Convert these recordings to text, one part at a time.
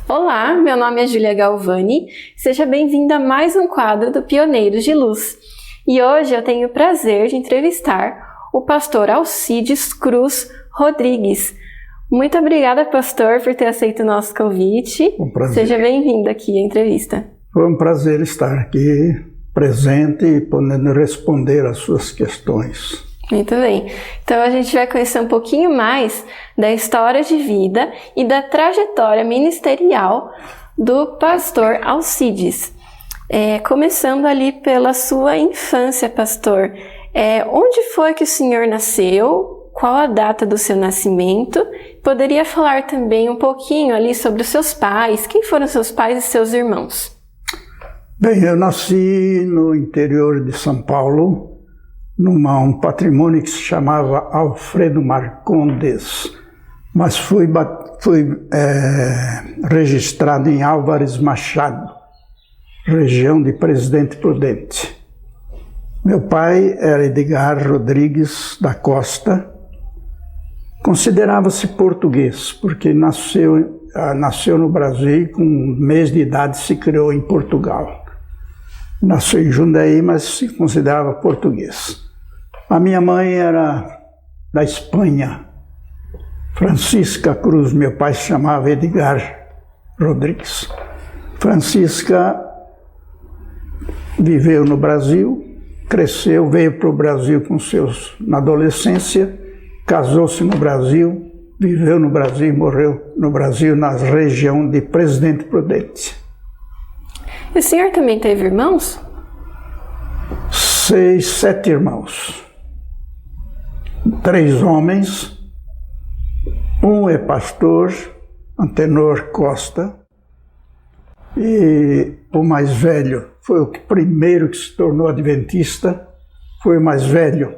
Olá, meu nome é Júlia Galvani, seja bem-vinda a mais um quadro do Pioneiros de Luz. E hoje eu tenho o prazer de entrevistar o pastor Alcides Cruz Rodrigues. Muito obrigada, pastor, por ter aceito o nosso convite. Um prazer. Seja bem-vindo aqui à entrevista. Foi um prazer estar aqui presente e podendo responder às suas questões. Muito bem. Então a gente vai conhecer um pouquinho mais da história de vida e da trajetória ministerial do pastor Alcides. Começando ali pela sua infância, pastor. Onde foi que o senhor nasceu? Qual a data do seu nascimento? Poderia falar também um pouquinho ali sobre os seus pais. Quem foram seus pais e seus irmãos? Bem, eu nasci no interior de São Paulo, num patrimônio que se chamava Alfredo Marcondes, mas fui registrado em Álvares Machado, região de Presidente Prudente. Meu pai era Edgar Rodrigues da Costa, considerava-se português, porque nasceu no Brasil e com um mês de idade se criou em Portugal. Nasceu em Jundiaí, mas se considerava português. A minha mãe era da Espanha, Francisca Cruz, meu pai se chamava Edgar Rodrigues. Francisca viveu no Brasil, cresceu, veio para o Brasil na adolescência, casou-se no Brasil, viveu no Brasil e morreu no Brasil, na região de Presidente Prudente. E o senhor também teve irmãos? 7 irmãos. 3 homens, um é pastor, Antenor Costa, e o mais velho foi o primeiro que se tornou adventista, foi o mais velho,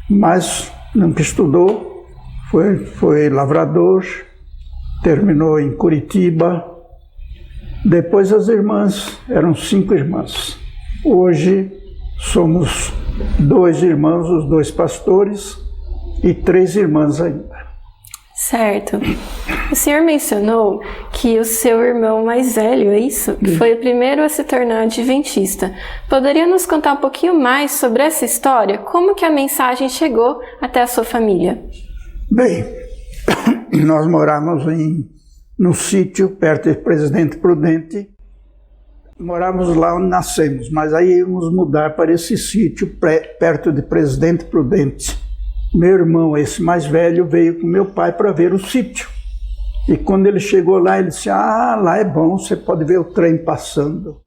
mas nunca estudou, foi lavrador, terminou em Curitiba. Depois as irmãs, eram 5 irmãs. Hoje somos 2 irmãos, os 2 pastores, e 3 irmãs ainda. Certo. O senhor mencionou que o seu irmão mais velho, é isso? Que foi o primeiro a se tornar adventista. Poderia nos contar um pouquinho mais sobre essa história? Como que a mensagem chegou até a sua família? Bem, nós morávamos no sítio perto de Presidente Prudente. Morávamos lá onde nascemos, mas aí íamos mudar para esse sítio perto de Presidente Prudente. Meu irmão, esse mais velho, veio com meu pai para ver o sítio. E quando ele chegou lá, ele disse, lá é bom, você pode ver o trem passando.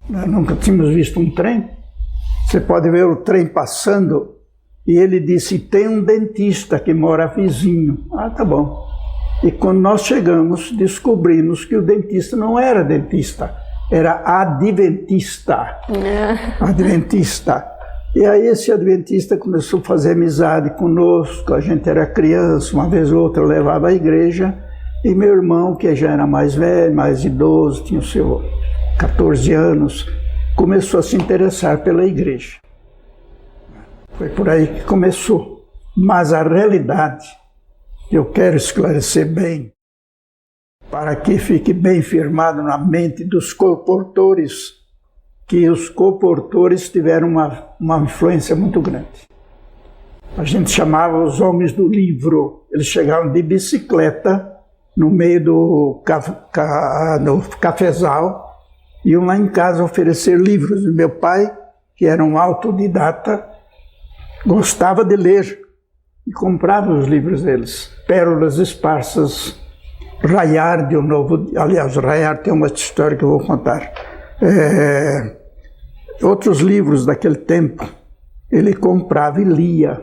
Nós nunca tínhamos visto um trem. Você pode ver o trem passando. E ele disse, tem um dentista que mora vizinho. Tá bom. E quando nós chegamos, descobrimos que o dentista não era dentista, era adventista. Adventista. E aí esse adventista começou a fazer amizade conosco, a gente era criança, uma vez ou outra eu levava à igreja, e meu irmão, que já era mais velho, mais idoso, tinha os seus 14 anos, começou a se interessar pela igreja. Foi por aí que começou. Mas a realidade, eu quero esclarecer bem, para que fique bem firmado na mente dos comportores, que os comportores tiveram uma influência muito grande. A gente chamava os homens do livro. Eles chegavam de bicicleta no meio do cafezal, iam lá em casa oferecer livros. E meu pai, que era um autodidata, gostava de ler e comprava os livros deles. Pérolas Esparsas, Raiard, aliás, Raiard tem uma história que eu vou contar. Outros livros daquele tempo, ele comprava e lia,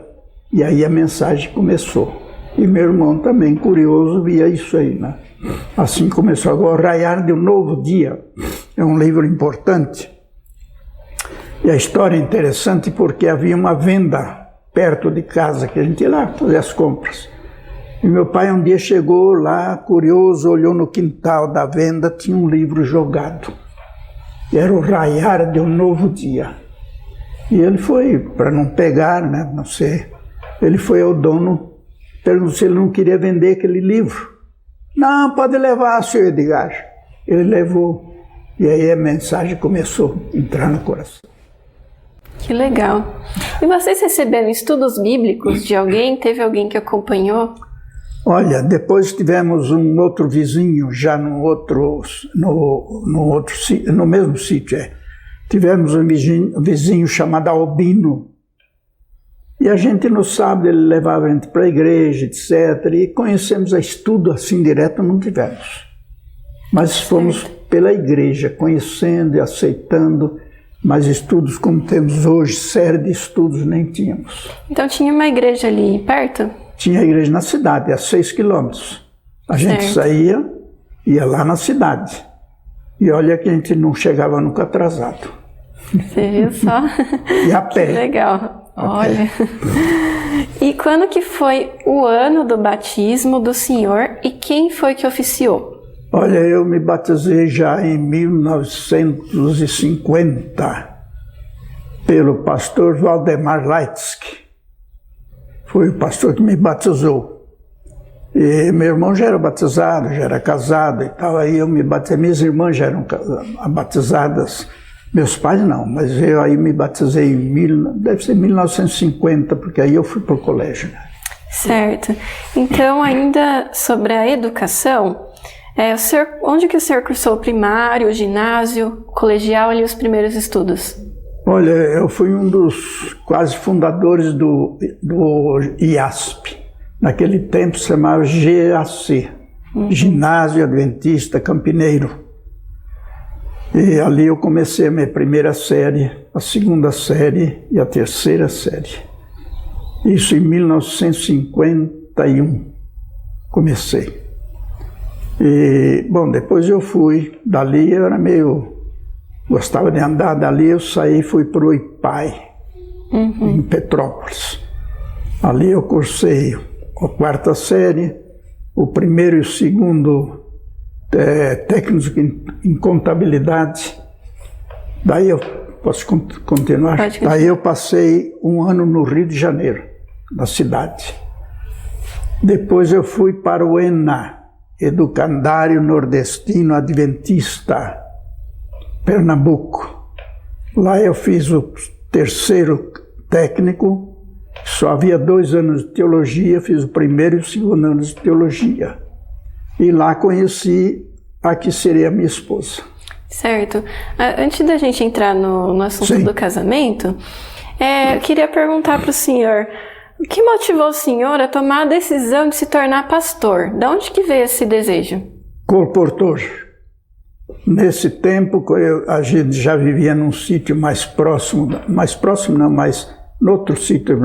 e aí a mensagem começou. E meu irmão também, curioso, via isso aí, né? Assim começou. Agora, Raiard, Um Novo Dia, é um livro importante. E a história é interessante porque havia uma venda perto de casa, que a gente ia lá fazer as compras. E meu pai um dia chegou lá, curioso, olhou no quintal da venda, tinha um livro jogado. era o raiar de um novo dia. E ele foi, para não pegar, né, não sei, ele foi ao dono, perguntou se ele não queria vender aquele livro. Não, pode levar, senhor Edgar. Ele levou. E aí a mensagem começou a entrar no coração. Que legal. E vocês receberam estudos bíblicos de alguém? Teve alguém que acompanhou? Olha, depois tivemos um outro vizinho, já no mesmo sítio. Tivemos um vizinho chamado Albino. E a gente no sábado ele levava a gente para a igreja, etc. E conhecemos a estudo assim direto, não tivemos. Mas fomos pela igreja, conhecendo e aceitando, mas estudos como temos hoje, série de estudos, nem tínhamos. Então tinha uma igreja ali perto? Tinha a igreja na cidade, a 6 quilômetros. A gente saía, ia lá na cidade. E olha que a gente não chegava nunca atrasado. Você viu só? E a pé. Que legal. Olha. E quando que foi o ano do batismo do senhor e quem foi que oficiou? Olha, eu me batizei já em 1950 pelo pastor Waldemar Leitzke. Foi o pastor que me batizou. E meu irmão já era batizado, já era casado e tal. Aí eu me batizei. Minhas irmãs já eram batizadas. Meus pais não, mas eu aí me batizei deve ser 1950, porque aí eu fui para o colégio. Certo. Então, ainda sobre a educação, onde que o senhor cursou o primário, o ginásio, o colegial e os primeiros estudos? Olha, eu fui um dos quase fundadores do IASP. Naquele tempo se chamava GAC, Ginásio Adventista Campineiro. E ali eu comecei a minha primeira série, a segunda série e a terceira série. Isso em 1951 comecei. E, bom, depois eu fui, dali eu era gostava de andar, dali eu saí e fui para o IPAI, em Petrópolis. Ali eu cursei a quarta série, o primeiro e o segundo técnicos em contabilidade. Daí eu posso continuar? Daí eu passei um ano no Rio de Janeiro, na cidade. Depois eu fui para o ENA, Educandário Nordestino Adventista, Pernambuco. Lá eu fiz o terceiro técnico, só havia 2 anos de teologia, fiz o primeiro e o segundo ano de teologia. E lá conheci a que seria minha esposa. Certo. Antes da gente entrar no assunto do casamento, eu queria perguntar para o senhor, o que motivou o senhor a tomar a decisão de se tornar pastor? De onde que veio esse desejo? Colportor. Nesse tempo, a gente já vivia num sítio mais próximo não, mas no outro sítio,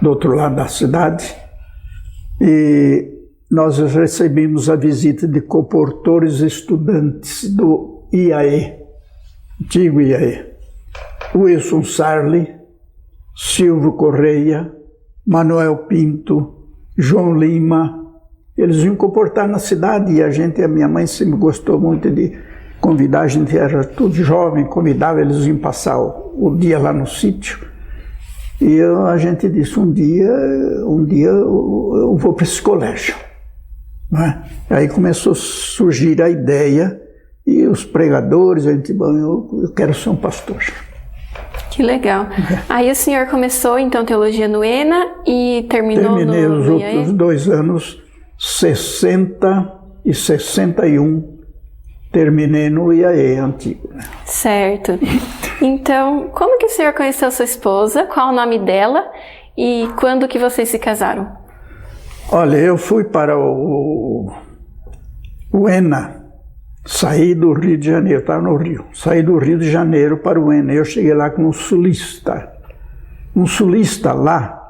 do outro lado da cidade, e nós recebemos a visita de colportores estudantes do IAE, antigo IAE, Wilson Sarli, Silvio Correia, Manuel Pinto, João Lima. Eles iam comportar na cidade e a minha mãe sempre gostou muito de convidar, a gente era tudo jovem, convidava, eles iam passar o dia lá no sítio. E a gente disse, um dia eu vou para esse colégio. Né? Aí começou a surgir a ideia e os pregadores, a gente, bom, eu quero ser um pastor. Que legal. Aí o senhor começou então teologia no ENA e terminei no os outros 2 anos, 60 e 61, terminei no IAE antigo. Né? Certo. Então, como que o senhor conheceu sua esposa? Qual o nome dela? E quando que vocês se casaram? Olha, eu fui para o ENA, saí do Rio de Janeiro, estava no Rio, saí do Rio de Janeiro para o ENA, eu cheguei lá com um sulista. Um sulista lá,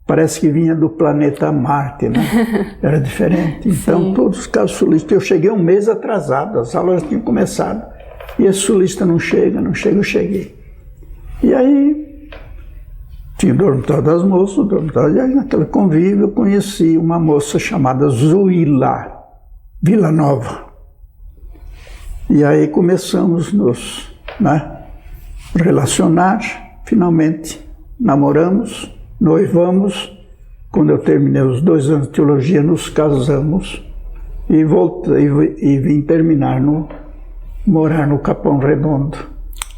parece que vinha do planeta Marte, né? Era diferente. Então, todos os casos sulistas, eu cheguei um mês atrasado, as aulas tinham começado, e esse sulista não chega, eu cheguei. E aí, tinha o dormitório das moças, o dormitório, e aí naquele convívio eu conheci uma moça chamada Zuila Villanova. E aí começamos nos né? Relacionar, finalmente namoramos, noivamos. Quando eu terminei os 2 anos de teologia, nos casamos e voltei e vim morar no Capão Redondo.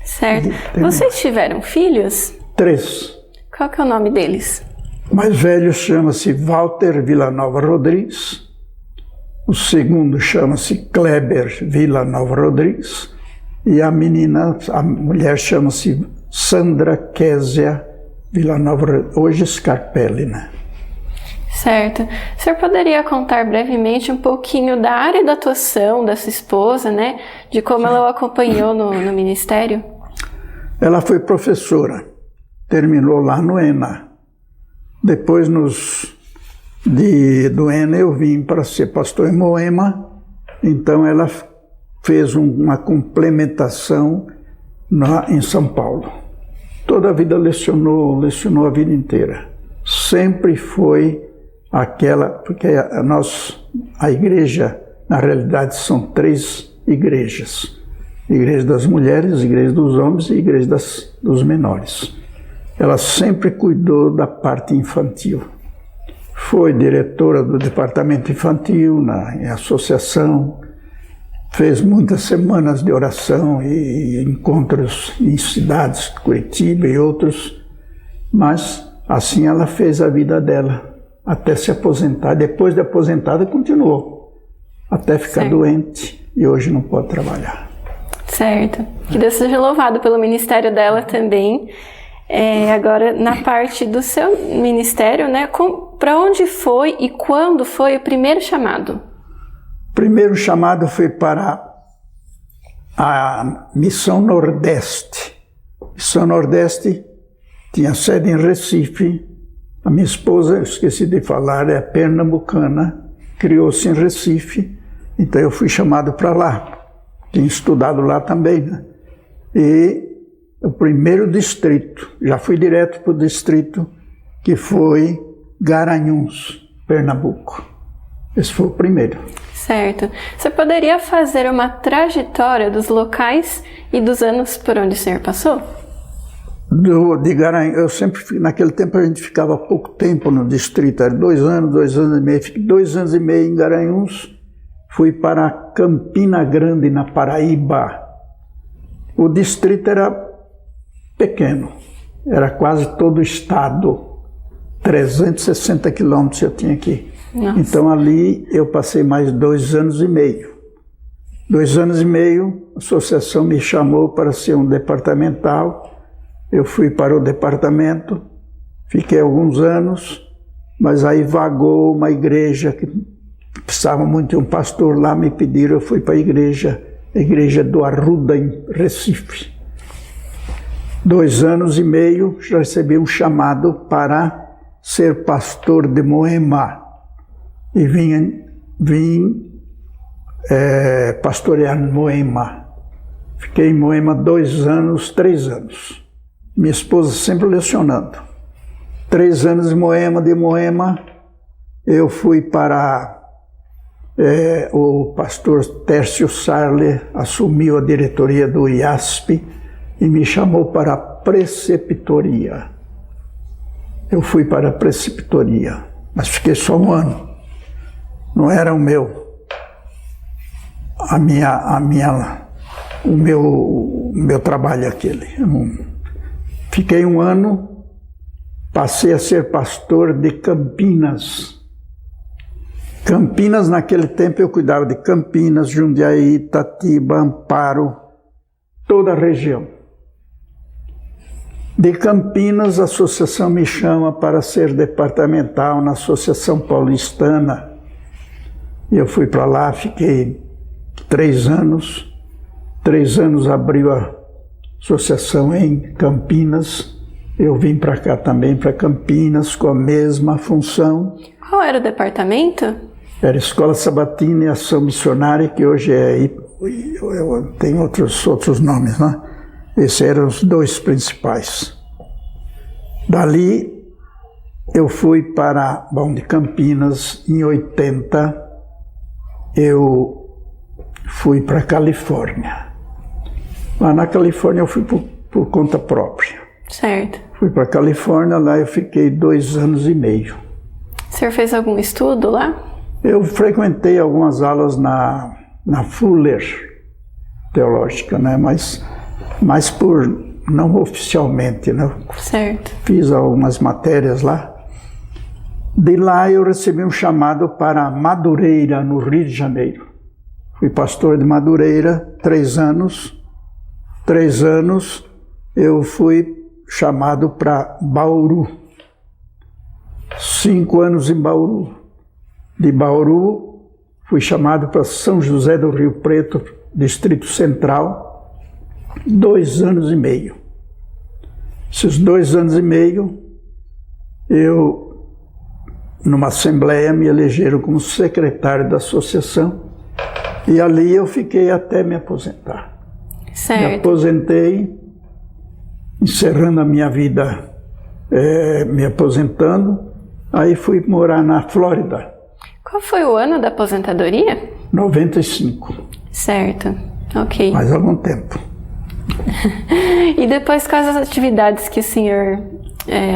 Certo. Vocês tiveram filhos? 3. Qual que é o nome deles? O mais velho chama-se Walter Villanova Rodrigues. O segundo chama-se Kleber Villanova Rodrigues. E a mulher chama-se Sandra Késia Villanova, hoje Scarpelli, né? Certo. O senhor poderia contar brevemente um pouquinho da área da atuação da sua esposa, né? De como ela o acompanhou no ministério? Ela foi professora, terminou lá no ENA. Depois do ENA eu vim para ser pastor em Moema, então ela fez uma complementação em São Paulo. Toda a vida lecionou a vida inteira. Sempre foi porque a igreja, na realidade, são 3 igrejas. Igreja das mulheres, igreja dos homens e igreja dos menores. Ela sempre cuidou da parte infantil. Foi diretora do departamento infantil em associação, fez muitas semanas de oração e encontros em cidades, Curitiba e outros, mas assim ela fez a vida dela, até se aposentar. Depois de aposentada, continuou, até ficar doente e hoje não pode trabalhar. Certo. Que Deus seja louvado pelo ministério dela também. Agora, na parte do seu ministério, né, para onde foi e quando foi o primeiro chamado? O primeiro chamado foi para a Missão Nordeste. Missão Nordeste tinha sede em Recife. A minha esposa, eu esqueci de falar, é pernambucana, criou-se em Recife, então eu fui chamado para lá. Tinha estudado lá também, né? E o primeiro distrito, já fui direto para o distrito, que foi Garanhuns, Pernambuco. Esse foi o primeiro. Certo. Você poderia fazer uma trajetória dos locais e dos anos por onde o senhor passou? De Garanhuns, eu sempre, naquele tempo a gente ficava pouco tempo no distrito, era 2 anos e meio. Fiquei 2 anos e meio em Garanhuns, fui para Campina Grande, na Paraíba. O distrito era pequeno, era quase todo o estado, 360 quilômetros eu tinha aqui. Nossa. Então ali eu passei mais 2 anos e meio. 2 anos e meio, a associação me chamou para ser um departamental. Eu fui para o departamento, fiquei alguns anos, mas aí vagou uma igreja que precisava muito de um pastor lá, me pediram, eu fui para a igreja do Arruda, em Recife. 2 anos e meio, já recebi um chamado para ser pastor de Moema. E vim pastorear Moema. Fiquei em Moema 2 anos, 3 anos. Minha esposa sempre lecionando. 3 anos de Moema, eu fui para... o pastor Tércio Sarler assumiu a diretoria do IASP e me chamou para a preceptoria. Eu fui para a preceptoria, mas fiquei só 1 ano. Não era o meu trabalho aquele. Fiquei 1 ano, passei a ser pastor de Campinas. Campinas, naquele tempo eu cuidava de Campinas, Jundiaí, Itatiba, Amparo, toda a região. De Campinas, a associação me chama para ser departamental na Associação Paulistana. E eu fui para lá, fiquei 3 anos. 3 anos abriu a associação em Campinas. Eu vim para cá também, para Campinas, com a mesma função. Qual era o departamento? Era Escola Sabatina e Ação Missionária, que hoje tem outros nomes, né? Esses eram os 2 principais. Dali, eu fui para de Campinas, em 80, eu fui para a Califórnia. Lá na Califórnia eu fui por conta própria. Certo. Fui para a Califórnia, lá eu fiquei 2 anos e meio. O senhor fez algum estudo lá? Eu frequentei algumas aulas na Fuller Teológica, né? Mas não oficialmente, né? Certo. Fiz algumas matérias lá. De lá eu recebi um chamado para Madureira, no Rio de Janeiro. Fui pastor de Madureira 3 anos. 3 anos eu fui chamado para Bauru. 5 anos em Bauru. De Bauru fui chamado para São José do Rio Preto, Distrito Central, 2 anos e meio. Esses 2 anos e meio, eu, numa assembleia, me elegeram como secretário da associação e ali eu fiquei até me aposentar. Certo. Me aposentei, encerrando a minha vida, me aposentando, aí fui morar na Flórida. Qual foi o ano da aposentadoria? 95. Certo, ok. Faz algum tempo. E depois, quais as atividades que o senhor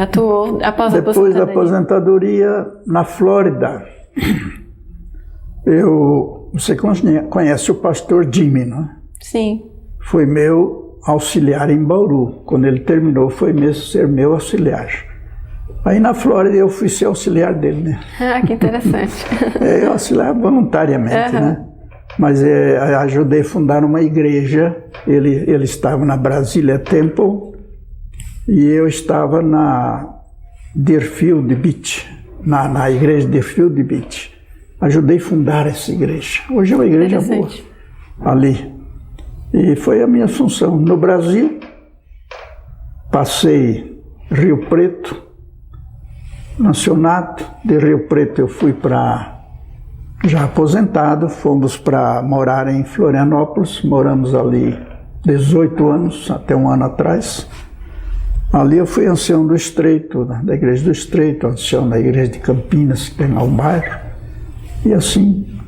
atuou após a aposentadoria? Depois da aposentadoria, na Flórida, você conhece o pastor Jimmy, não é? Sim. Foi meu auxiliar em Bauru. Quando ele terminou, foi mesmo ser meu auxiliar. Aí na Flórida eu fui ser auxiliar dele, né? Ah, que interessante. Eu auxiliar voluntariamente, né? Mas ajudei a fundar uma igreja. Ele estava na Brasília Temple e eu estava na Deerfield Beach, na igreja Deerfield Beach. Ajudei a fundar essa igreja. Hoje é uma igreja boa ali. E foi a minha função. No Brasil, passei Rio Preto, Nacionato. De Rio Preto eu fui já aposentado, fomos para morar em Florianópolis, moramos ali 18 anos, até um ano atrás. Ali eu fui ancião do Estreito, da Igreja do Estreito, ancião da Igreja de Campinas, que tem lá um bairro. E assim,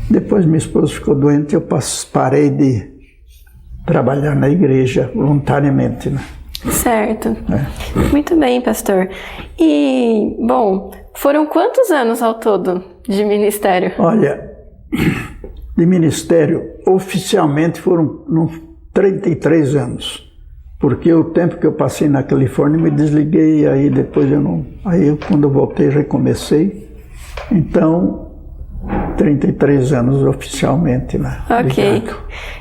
depois minha esposa ficou doente, eu parei de trabalhar na igreja voluntariamente, né? Certo. Muito bem, pastor. E, bom, foram quantos anos ao todo de ministério? Olha, de ministério, oficialmente foram 33 anos. Porque o tempo que eu passei na Califórnia, me desliguei, aí depois quando eu voltei, recomecei. Então, 33 anos oficialmente, né? Ok. Ligado.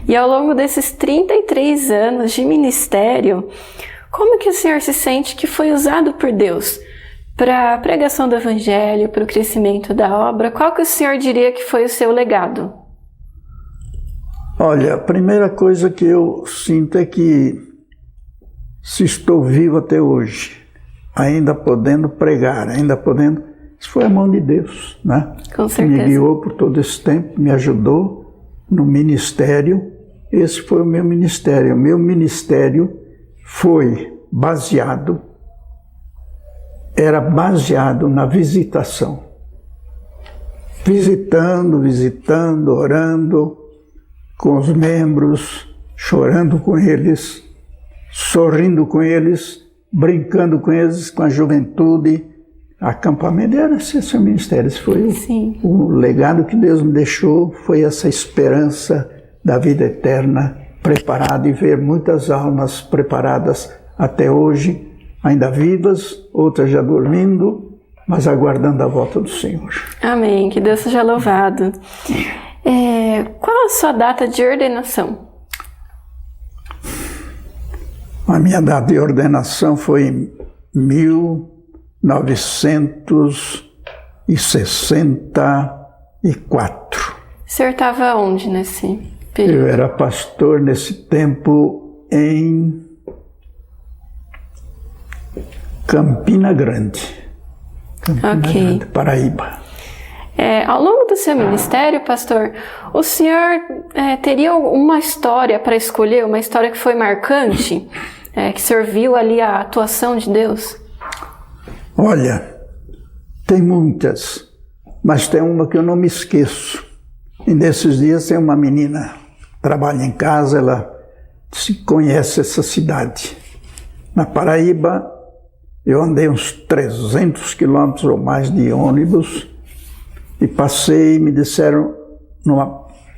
E ao longo desses 33 anos de ministério, como que o senhor se sente que foi usado por Deus para a pregação do evangelho, para o crescimento da obra? Qual que o senhor diria que foi o seu legado? Olha, a primeira coisa que eu sinto é que se estou vivo até hoje, ainda podendo pregar, isso foi a mão de Deus, né? Com certeza. Me guiou por todo esse tempo, me ajudou no ministério. Esse foi o meu ministério. O meu ministério era baseado na visitação. Visitando, orando com os membros, chorando com eles, sorrindo com eles, brincando com eles, com a juventude. Acampamento era esse seu ministério. Esse foi o legado que Deus me deixou, foi essa esperança da vida eterna preparada, e ver muitas almas preparadas até hoje, ainda vivas, outras já dormindo, mas aguardando a volta do Senhor. Amém, que Deus seja louvado. Qual a sua data de ordenação? A minha data de ordenação foi em 1964. O senhor estava onde nesse período? Eu era pastor nesse tempo em Campina Grande, Grande, Paraíba. Ao longo do seu ministério, pastor, o senhor teria uma história para escolher, uma história que foi marcante, que o senhor viu ali a atuação de Deus? Olha, tem muitas, mas tem uma que eu não me esqueço. E nesses dias tem uma menina que trabalha em casa, ela se conhece essa cidade. Na Paraíba, eu andei uns 300 quilômetros ou mais de ônibus e passei, me disseram,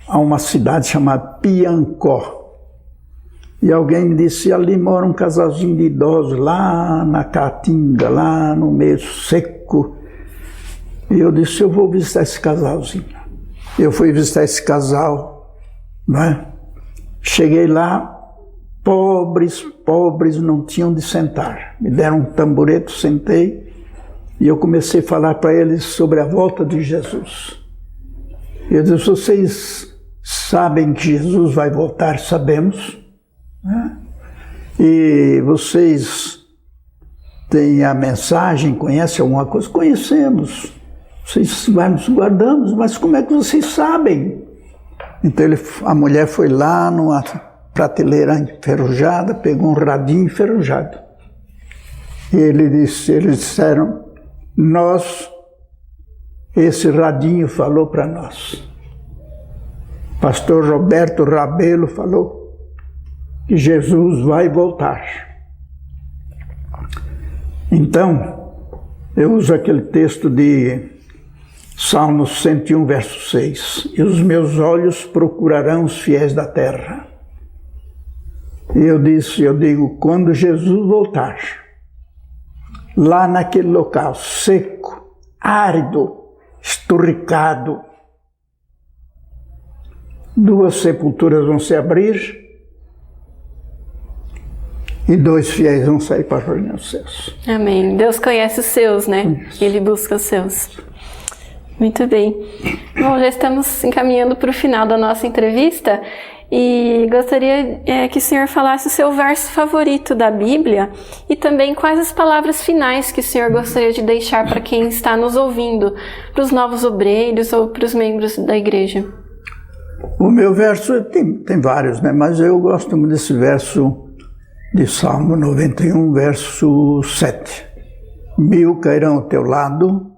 a uma cidade chamada Piancó. E alguém me disse, ali mora um casalzinho de idosos, lá na Caatinga, lá no meio seco. E eu disse, eu vou visitar esse casalzinho. Eu fui visitar esse casal, né? Cheguei lá, pobres não tinham de sentar. Me deram um tamborete, sentei, e eu comecei a falar para eles sobre a volta de Jesus. Eu disse, vocês sabem que Jesus vai voltar? Sabemos. Né? E vocês têm a mensagem, conhecem alguma coisa? Conhecemos. Vocês nos guardamos, mas como é que vocês sabem? Então a mulher foi lá numa prateleira enferrujada, pegou um radinho enferrujado. E eles disseram, esse radinho falou para nós. Pastor Roberto Rabelo falou que Jesus vai voltar. Então, eu uso aquele texto de Salmo 101, verso 6. E os meus olhos procurarão os fiéis da terra. E eu digo, quando Jesus voltar, lá naquele local seco, árido, esturricado, 2 sepulturas vão se abrir e 2 fiéis vão sair para o reino dos céus. Amém. Deus conhece os seus, né? Ele busca os seus. Muito bem. Bom, já estamos encaminhando para o final da nossa entrevista e gostaria que o senhor falasse o seu verso favorito da Bíblia e também quais as palavras finais que o senhor gostaria de deixar para quem está nos ouvindo, para os novos obreiros ou para os membros da igreja. O meu verso tem vários, né? Mas eu gosto muito desse verso de Salmo 91, verso 7. 1000 cairão ao teu lado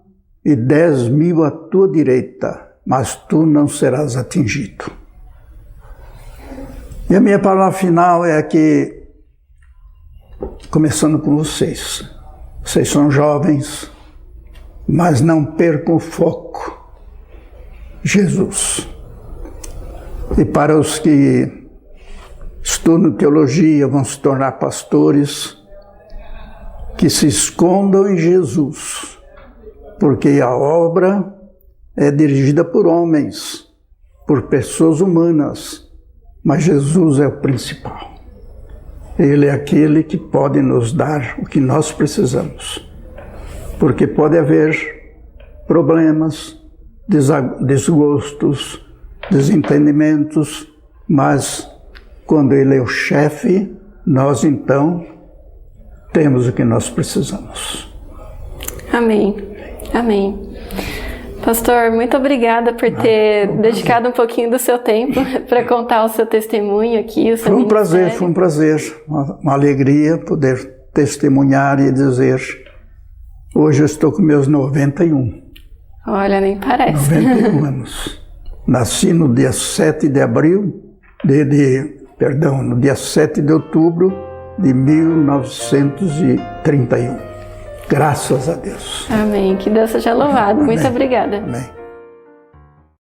e 10.000 à tua direita, mas tu não serás atingido. E a minha palavra final é que, começando com vocês são jovens, mas não percam o foco, Jesus. E para os que estudam teologia, vão se tornar pastores, que se escondam em Jesus, porque a obra é dirigida por homens, por pessoas humanas, mas Jesus é o principal. Ele é aquele que pode nos dar o que nós precisamos, porque pode haver problemas, desgostos, desentendimentos, mas quando Ele é o chefe, nós então temos o que nós precisamos. Amém. Amém. Pastor, muito obrigada por ter dedicado um pouquinho do seu tempo para contar o seu testemunho aqui, o seu ministério. Foi um prazer, uma alegria poder testemunhar e dizer, hoje eu estou com meus 91. Olha, nem parece. 91 anos. Nasci no dia 7 de abril, no dia 7 de outubro de 1931. Graças a Deus. Amém. Que Deus seja louvado. Amém. Muito obrigada. Amém.